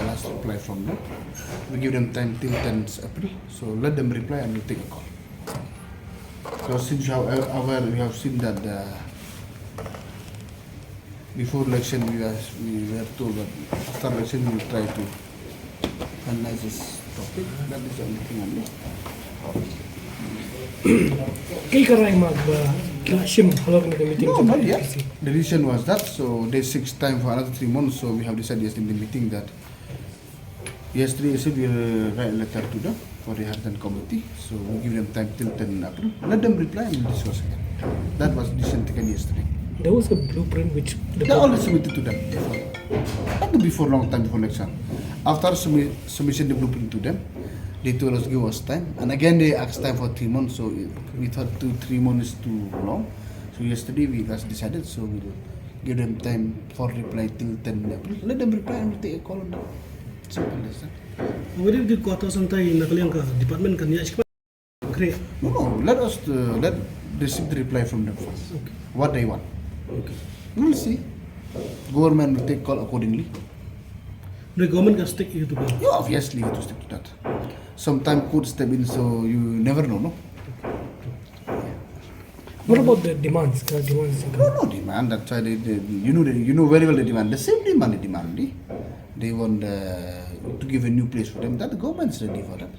last reply from them. We give them time till 10th April, so let them reply and we'll take a call. So since you are aware, we have seen that before election we were told that after election we will try to analyze this topic. That is the only thing only. Kay karay mag-clashim halog na meeting No, to not the yet. HPC. The decision was that, so day 6 time for another 3 months, so we have decided yesterday in the meeting that yesterday we will write a letter to them for the Hartan Committee, so we'll give them time till 10 April. Let them reply and we'll discuss again. That was decision taken yesterday. There was a blueprint which the They already submitted to them before. Not before, long time before election. After submission the blueprint to them, they told us give us time, and again they asked time for 3 months. So we thought 2-3 months is too long. So yesterday we just decided, so we'll give them time for reply till 10 April. Let them reply and we'll take a call on that. Simple as that. What if the kota santai nakaliang ka department kan ya sikpa kre? No, let us let receive the reply from them first. Okay. What they want. Okay. We'll see. Government will take call accordingly. The government can stick you to go. You obviously have to stick to that. Sometimes could step in, so you never know, no? What about the demands? No demand. That's why you know very well the demand. The same demand they demand. They want to give a new place for them. That the government is ready for that.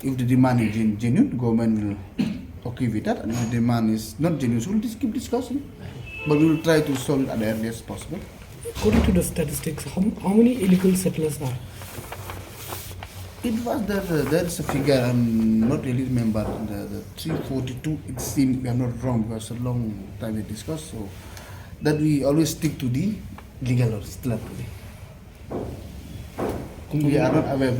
If the demand is genuine, government will okay with that. And if the demand is not genuine, so we'll just keep discussing. But we will try to solve it at the earliest possible. According to the statistics, how many illegal settlers are? It was there is a figure, I'm not really remember, the 342, it seemed, I'm not wrong, because a long time we discussed, so that we always stick to the legal or still. We are not aware.